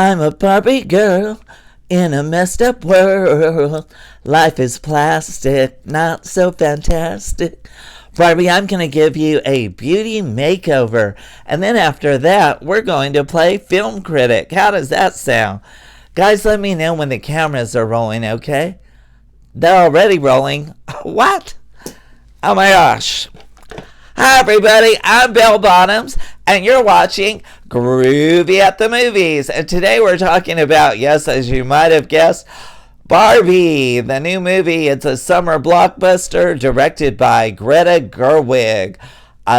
I'm a Barbie girl in a messed up world. Life is plastic, not so fantastic. Barbie, I'm going to give you a beauty makeover. And then after that, we're going to play film critic. How does that sound? Guys, let me know when the cameras are rolling, okay? They're already rolling. What? Oh my gosh. Hi everybody, I'm Bell Bottoms, and you're watching Groovy at the Movies. And today we're talking about, yes, as you might have guessed, Barbie, the new movie. It's a summer blockbuster directed by Greta Gerwig.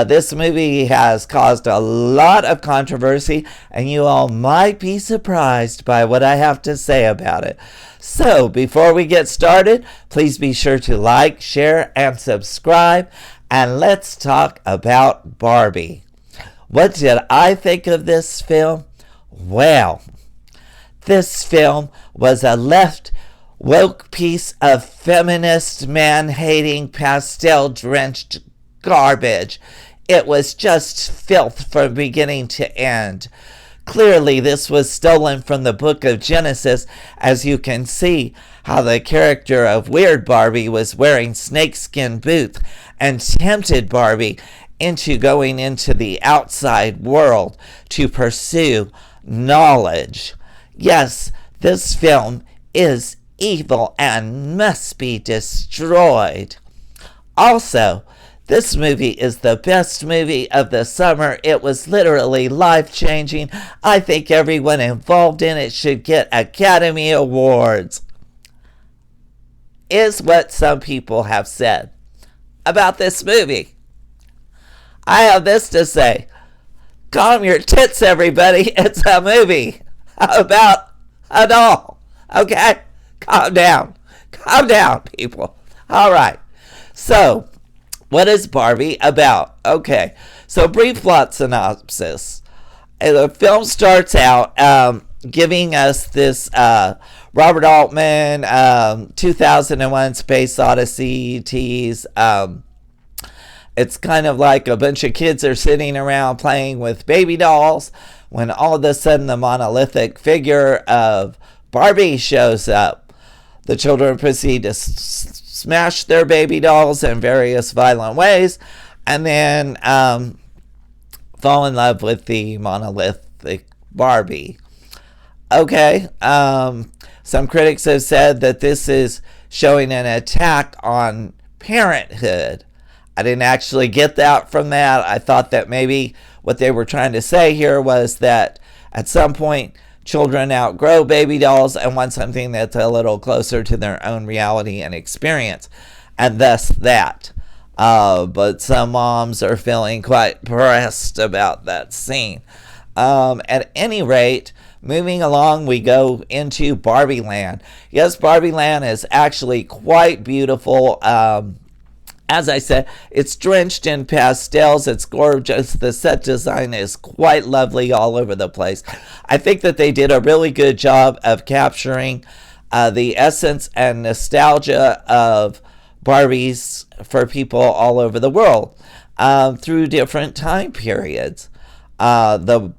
This movie has caused a lot of controversy, and you all might be surprised by what I have to say about it. So, before we get started, please be sure to like, share, and subscribe. And let's talk about Barbie. What did I think of this film? Well, this film was a left woke piece of feminist, man-hating, pastel-drenched garbage. It was just filth from beginning to end. Clearly, this was stolen from the book of Genesis, as you can see how the character of Weird Barbie was wearing snakeskin boots and tempted Barbie into going into the outside world to pursue knowledge. Yes, this film is evil and must be destroyed. Also, this movie is the best movie of the summer. It was literally life-changing. I think everyone involved in it should get Academy Awards, is what some people have said about this movie. I have this to say. Calm your tits, everybody. It's a movie about a doll. Okay? Calm down. Calm down, people. All right. So, what is Barbie about? Okay, so brief plot synopsis. The film starts out giving us this Robert Altman 2001 Space Odyssey tease. It's kind of like a bunch of kids are sitting around playing with baby dolls when all of a sudden the monolithic figure of Barbie shows up. The children proceed to smash their baby dolls in various violent ways, and then fall in love with the monolithic Barbie. Okay, some critics have said that this is showing an attack on parenthood. I didn't actually get that from that. I thought that maybe what they were trying to say here was that at some point children outgrow baby dolls and want something that's a little closer to their own reality and experience, and thus that. But some moms are feeling quite pressed about that scene. At any rate, moving along, we go into Barbieland. Yes, Barbieland is actually quite beautiful. As I said, it's drenched in pastels. It's gorgeous. The set design is quite lovely all over the place. I think that they did a really good job of capturing the essence and nostalgia of Barbies for people all over the world through different time periods. The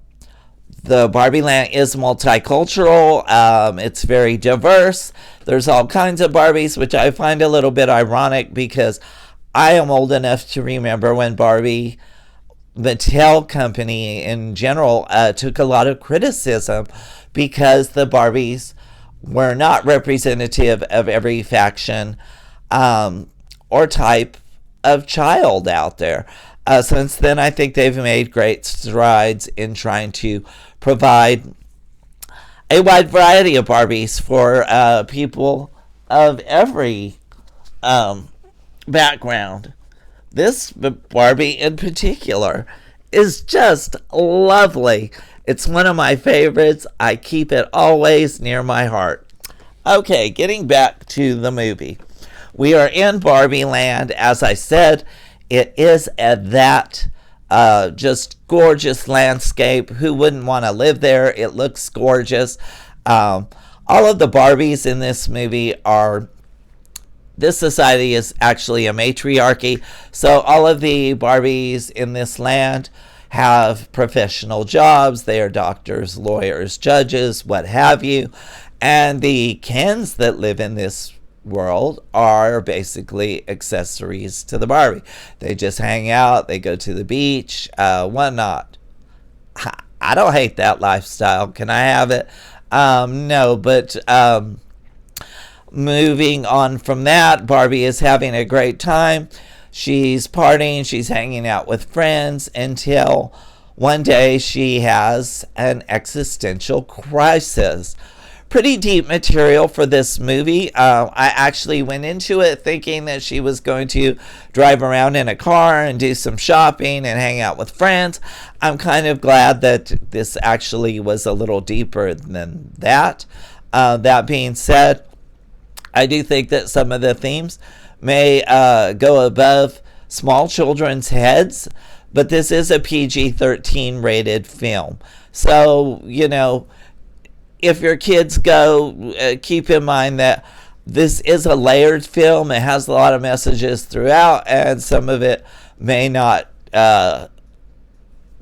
Barbieland is multicultural. It's very diverse. There's all kinds of Barbies, which I find a little bit ironic because I am old enough to remember when Barbie, the Mattel company in general, took a lot of criticism because the Barbies were not representative of every faction or type of child out there. Since then, I think they've made great strides in trying to provide a wide variety of Barbies for people of every background. This Barbie in particular is just lovely. It's one of my favorites. I keep it always near my heart. Okay, getting back to the movie. We are in Barbieland. As I said, it is that just gorgeous landscape. Who wouldn't want to live there? It looks gorgeous. All of the Barbies in this movie are this society is actually a matriarchy. So all of the Barbies in this land have professional jobs. They are doctors, lawyers, judges, what have you. And the Kens that live in this world are basically accessories to the Barbie. They just hang out, they go to the beach, whatnot. I don't hate that lifestyle. Can I have it? No, but moving on from that, Barbie is having a great time. She's partying, she's hanging out with friends until one day she has an existential crisis. Pretty deep material for this movie. I actually went into it thinking that she was going to drive around in a car and do some shopping and hang out with friends. I'm kind of glad that this actually was a little deeper than that. That being said, I do think that some of the themes may go above small children's heads, but this is a PG-13 rated film. So, you know, if your kids go, keep in mind that this is a layered film. It has a lot of messages throughout, and some of it may not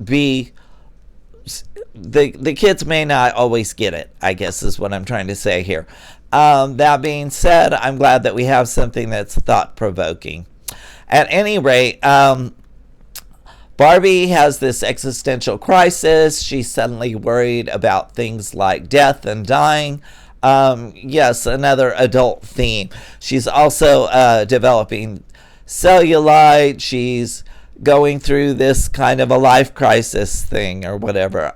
be... The kids may not always get it, I guess is what I'm trying to say here. That being said, I'm glad that we have something that's thought-provoking. At any rate, Barbie has this existential crisis. She's suddenly worried about things like death and dying. Yes, another adult theme. She's also developing cellulite. She's going through this kind of a life crisis thing or whatever.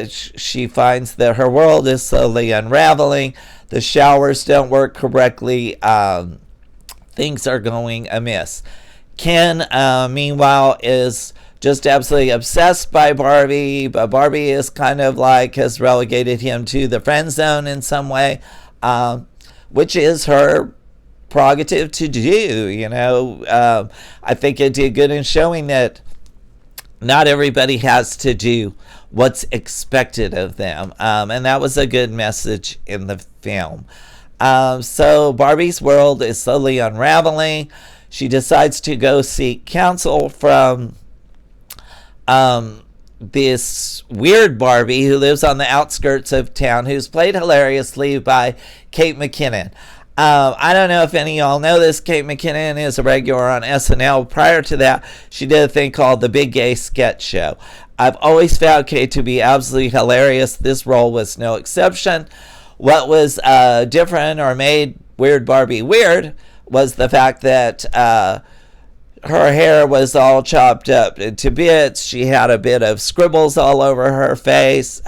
She finds that her world is slowly unraveling. The showers don't work correctly. Things are going amiss. Ken, meanwhile, is just absolutely obsessed by Barbie, but Barbie is kind of like has relegated him to the friend zone in some way, which is her prerogative to do, you know. I think it did good in showing that not everybody has to do what's expected of them, and that was a good message in the film. So Barbie's world is slowly unraveling. She decides to go seek counsel from this weird Barbie who lives on the outskirts of town, who's played hilariously by Kate McKinnon. I don't know if any of y'all know this. Kate McKinnon is a regular on SNL. Prior to that, she did a thing called The Big Gay Sketch Show. I've always found Kate to be absolutely hilarious. This role was no exception. What was different or made Weird Barbie weird was the fact that her hair was all chopped up into bits. She had a bit of scribbles all over her face.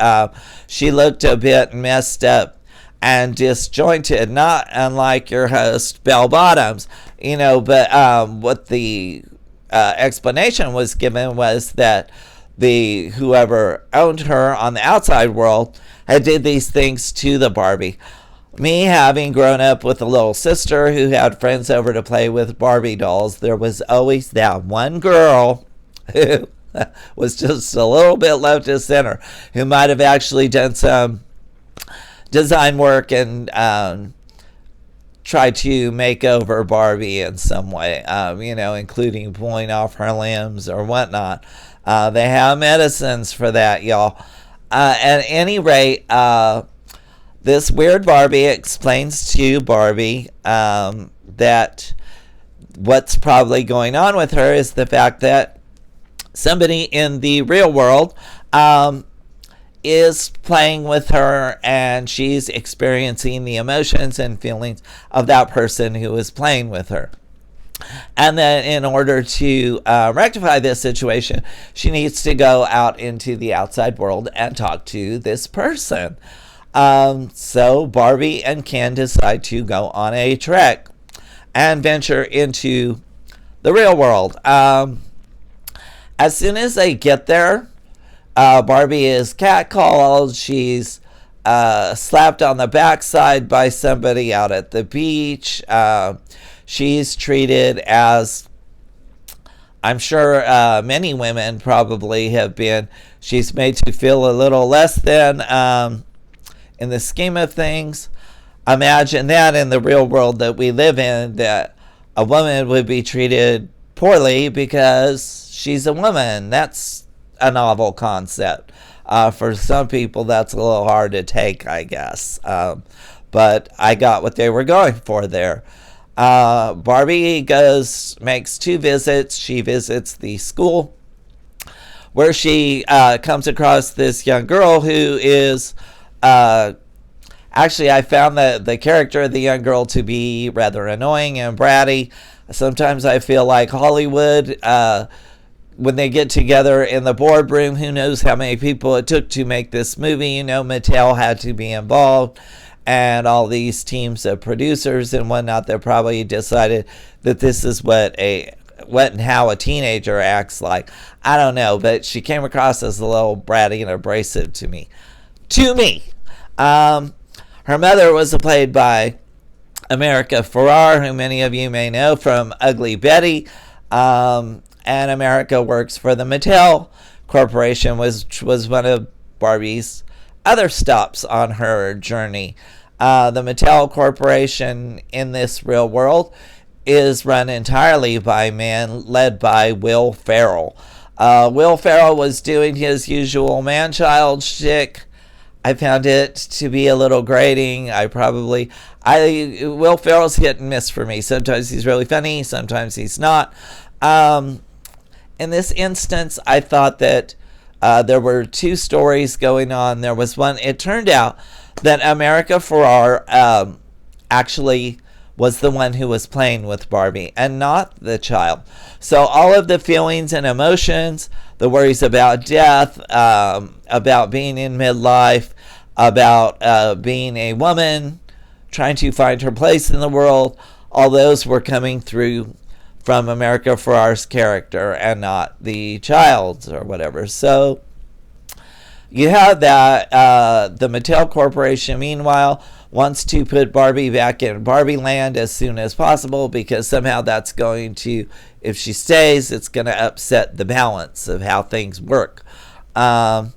She looked a bit messed up and disjointed, not unlike your host, Bell Bottoms. You know, but what the explanation was given was that whoever owned her on the outside world had did these things to the Barbie. Me having grown up with a little sister who had friends over to play with Barbie dolls, there was always that one girl who was just a little bit left of center, who might have actually done some design work and tried to make over Barbie in some way, you know, including pulling off her limbs or whatnot. They have medicines for that, y'all. At any rate, this weird Barbie explains to Barbie that what's probably going on with her is the fact that somebody in the real world is playing with her, and she's experiencing the emotions and feelings of that person who is playing with her. And then in order to rectify this situation, she needs to go out into the outside world and talk to this person. So Barbie and Ken decide to go on a trek and venture into the real world. As soon as they get there, Barbie is catcalled. She's slapped on the backside by somebody out at the beach. She's treated as, I'm sure many women probably have been, she's made to feel a little less than in the scheme of things. Imagine that in the real world that we live in, that a woman would be treated poorly because she's a woman. That's a novel concept. For some people, that's a little hard to take, I guess. But I got what they were going for there. Barbie makes 2 visits. She visits the school where she comes across this young girl who is actually, I found the character of the young girl to be rather annoying and bratty. Sometimes I feel like Hollywood, when they get together in the boardroom, who knows how many people it took to make this movie. You know, Mattel had to be involved, and all these teams of producers and whatnot that probably decided that this is what and how a teenager acts like. I don't know, but she came across as a little bratty and abrasive to me. Her mother was played by America Ferrera, who many of you may know from Ugly Betty. And America works for the Mattel Corporation, which was one of Barbie's other stops on her journey. The Mattel Corporation in this real world is run entirely by men, led by Will Ferrell. Will Ferrell was doing his usual man-child shtick. I found it to be a little grating. Will Ferrell's hit and miss for me. Sometimes he's really funny, sometimes he's not. In this instance, I thought that there were 2 stories going on. There was one, it turned out that America Ferrera actually was the one who was playing with Barbie and not the child. So all of the feelings and emotions, the worries about death, about being in midlife, about being a woman, trying to find her place in the world, all those were coming through from America Ferrera's character and not the child's or whatever. So you have that. The Mattel Corporation, meanwhile, wants to put Barbie back in Barbieland as soon as possible because somehow that's going to, if she stays, it's going to upset the balance of how things work. The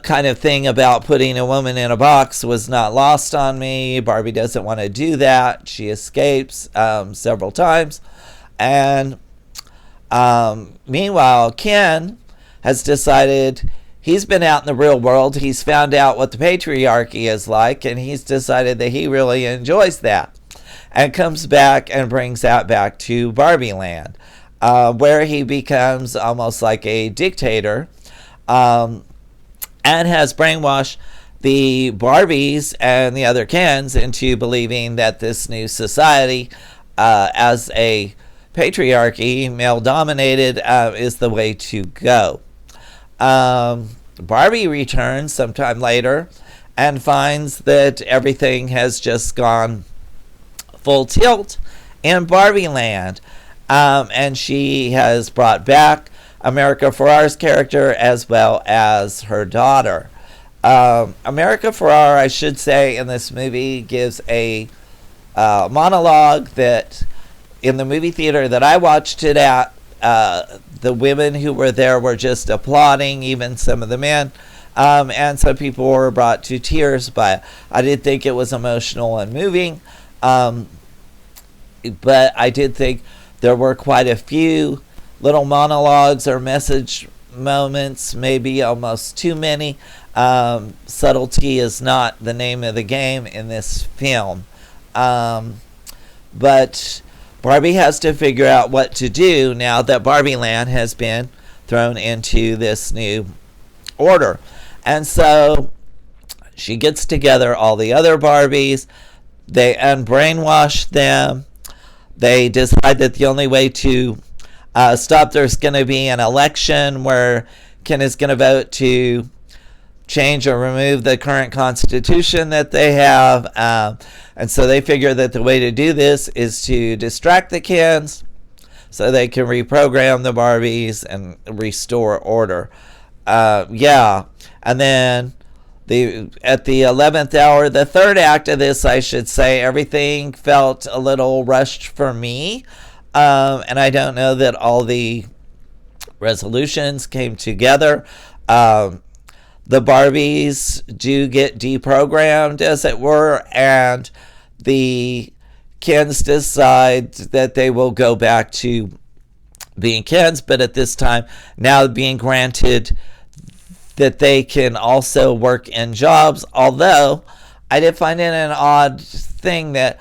kind of thing about putting a woman in a box was not lost on me. Barbie doesn't want to do that. She escapes several times. And meanwhile, Ken has decided he's been out in the real world. He's found out what the patriarchy is like, and he's decided that he really enjoys that. And comes back and brings that back to Barbieland, where he becomes almost like a dictator, and has brainwashed the Barbies and the other Kens into believing that this new society, as a patriarchy, male-dominated, is the way to go. Barbie returns sometime later and finds that everything has just gone full tilt in Barbieland. And she has brought back America Ferrera's character as well as her daughter. America Ferrera, I should say, in this movie gives a monologue that in the movie theater that I watched it at, the women who were there were just applauding, even some of the men, and some people were brought to tears by it. I did think it was emotional and moving, but I did think there were quite a few little monologues or message moments, maybe almost too many. Subtlety is not the name of the game in this film. But Barbie has to figure out what to do now that Barbieland has been thrown into this new order. And so she gets together all the other Barbies. They unbrainwash them. They decide that the only way to stop there's going to be an election where Ken is going to vote to change or remove the current constitution that they have. And so they figure that the way to do this is to distract the Kens so they can reprogram the Barbies and restore order. And then at the 11th hour, the third act of this, I should say, everything felt a little rushed for me. And I don't know that all the resolutions came together. The Barbies do get deprogrammed, as it were, and the Kens decide that they will go back to being Kens, but at this time now being granted that they can also work in jobs. Although I did find it an odd thing that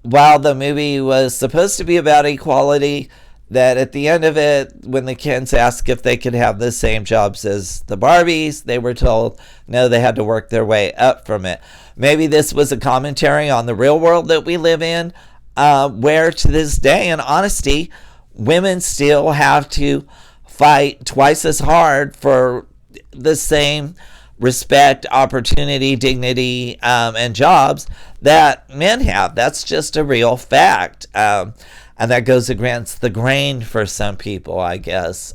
while the movie was supposed to be about equality, that at the end of it, when the Kens asked if they could have the same jobs as the Barbies, they were told no, they had to work their way up from it. Maybe this was a commentary on the real world that we live in, where to this day, in honesty, women still have to fight twice as hard for the same respect, opportunity, dignity, and jobs that men have. That's just a real fact. And that goes against the grain for some people, I guess.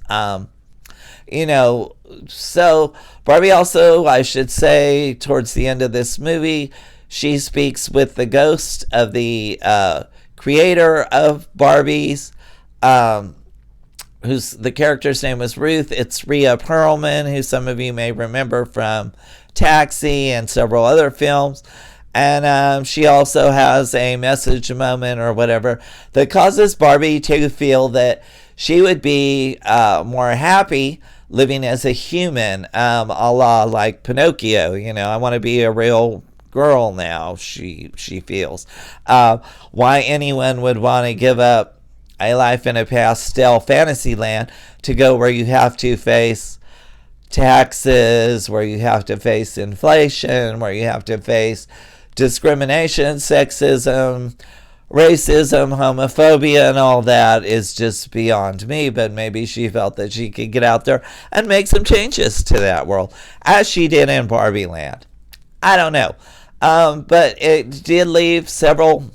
So Barbie also, I should say, towards the end of this movie, she speaks with the ghost of the creator of Barbies, whose the character's name was Ruth. It's Rhea Perlman, who some of you may remember from Taxi and several other films. And she also has a message moment or whatever that causes Barbie to feel that she would be more happy living as a human, a la like Pinocchio. I want to be a real girl now, she feels. Why anyone would want to give up a life in a pastel fantasy land to go where you have to face taxes, where you have to face inflation, where you have to face discrimination, sexism, racism, homophobia, and all that is just beyond me. But maybe she felt that she could get out there and make some changes to that world, as she did in Barbieland. I don't know. But it did leave several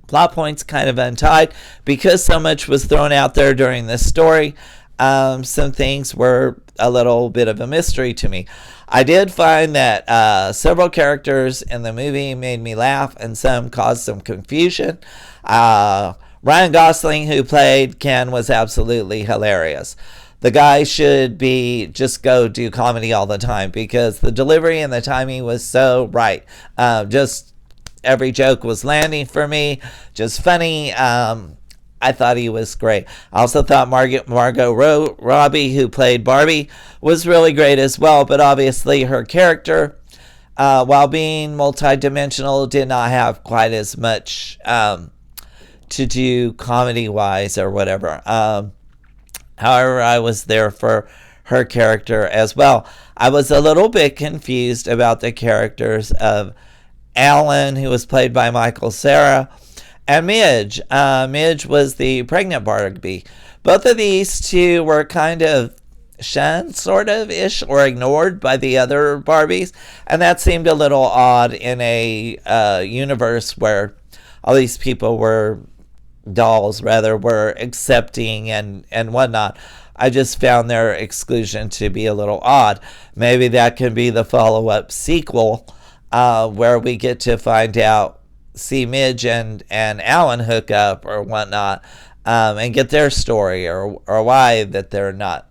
plot points kind of untied because so much was thrown out there during this story. Some things were a little bit of a mystery to me. I did find that several characters in the movie made me laugh and some caused some confusion. Ryan Gosling, who played Ken, was absolutely hilarious. The guy should be just go do comedy all the time because the delivery and the timing was so right. Just every joke was landing for me, just funny. I thought he was great. I also thought Margot Robbie, who played Barbie, was really great as well. But obviously her character, while being multidimensional, did not have quite as much to do comedy-wise or whatever. However, I was there for her character as well. I was a little bit confused about the characters of Alan, who was played by Michael Cera, and Midge. Midge was the pregnant Barbie. Both of these two were kind of shunned, sort of ish, or ignored by the other Barbies, and that seemed a little odd in a universe where all these people were dolls, rather, were accepting and whatnot. I just found their exclusion to be a little odd. Maybe that can be the follow-up sequel, where we get to find out, see Midge and Alan hook up or whatnot, and get their story or why that they're not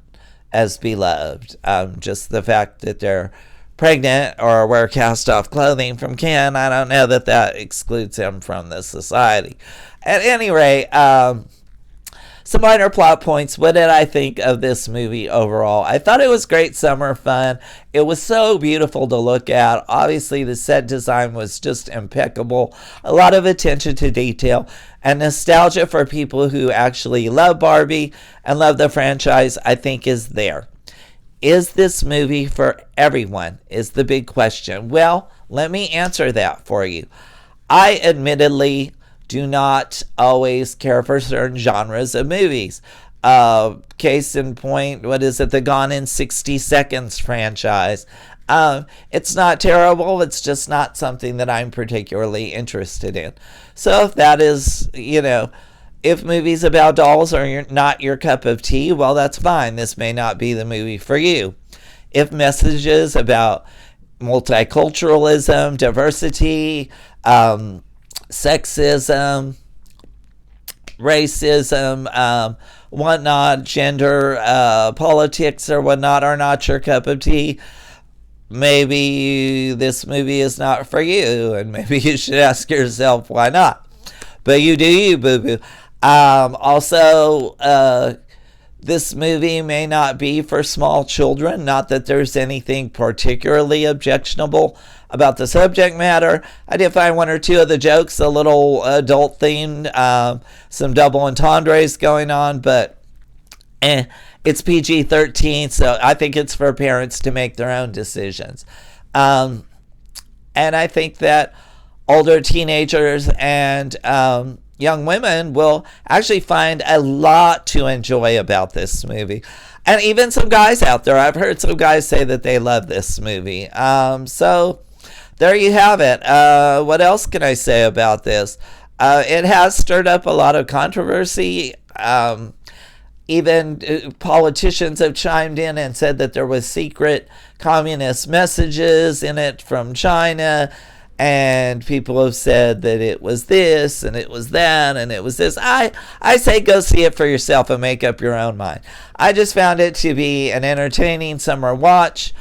as beloved. Just the fact that they're pregnant or wear cast-off clothing from Ken, I don't know that excludes him from the society. At any rate, some minor plot points. What did I think of this movie overall? I thought it was great summer fun. It was so beautiful to look at. Obviously, the set design was just impeccable. A lot of attention to detail and nostalgia for people who actually love Barbie and love the franchise, I think, is there. Is this movie for everyone? Is the big question. Well, let me answer that for you. I admittedly do not always care for certain genres of movies. Case in point, what is it? The Gone in 60 Seconds franchise. It's not terrible. It's just not something that I'm particularly interested in. So if that is, if movies about dolls are not your cup of tea, well, that's fine. This may not be the movie for you. If messages about multiculturalism, diversity, sexism, racism, whatnot, gender, politics or whatnot are not your cup of tea, maybe this movie is not for you, and maybe you should ask yourself why not. but you do you, boo boo. Also, this movie may not be for small children. Not that there's anything particularly objectionable about the subject matter. I did find one or two of the jokes a little adult themed, some double entendres going on, but it's PG-13, so I think it's for parents to make their own decisions. And I think that older teenagers and young women will actually find a lot to enjoy about this movie. And even some guys out there. I've heard some guys say that they love this movie. So there you have it. What else can I say about this? It has stirred up a lot of controversy. Even politicians have chimed in and said that there was secret communist messages in it from China. And people have said that it was this and it was that and it was this. I say go see it for yourself and make up your own mind. I just found it to be an entertaining summer watch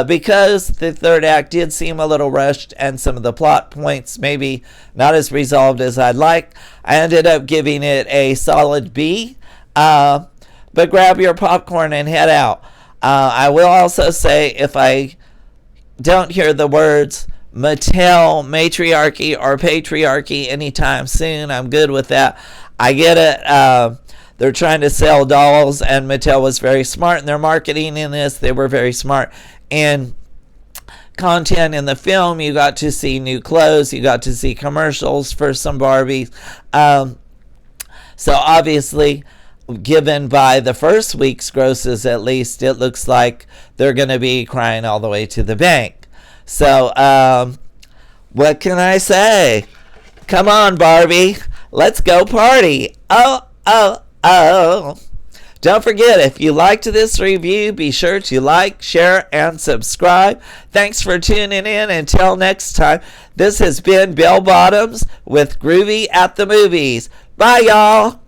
because the third act did seem a little rushed and some of the plot points maybe not as resolved as I'd like. I ended up giving it a solid B. But grab your popcorn and head out. I will also say if I don't hear the words Mattel, matriarchy, or patriarchy anytime soon, I'm good with that. I get it. They're trying to sell dolls, and Mattel was very smart in their marketing in this. They were very smart in content in the film. You got to see new clothes. You got to see commercials for some Barbies. So obviously, given by the first week's grosses at least, it looks like they're going to be crying all the way to the bank. So, what can I say? Come on, Barbie. Let's go party. Oh. Don't forget, if you liked this review, be sure to like, share, and subscribe. Thanks for tuning in. Until next time, this has been Bell Bottoms with Groovy at the Movies. Bye, y'all.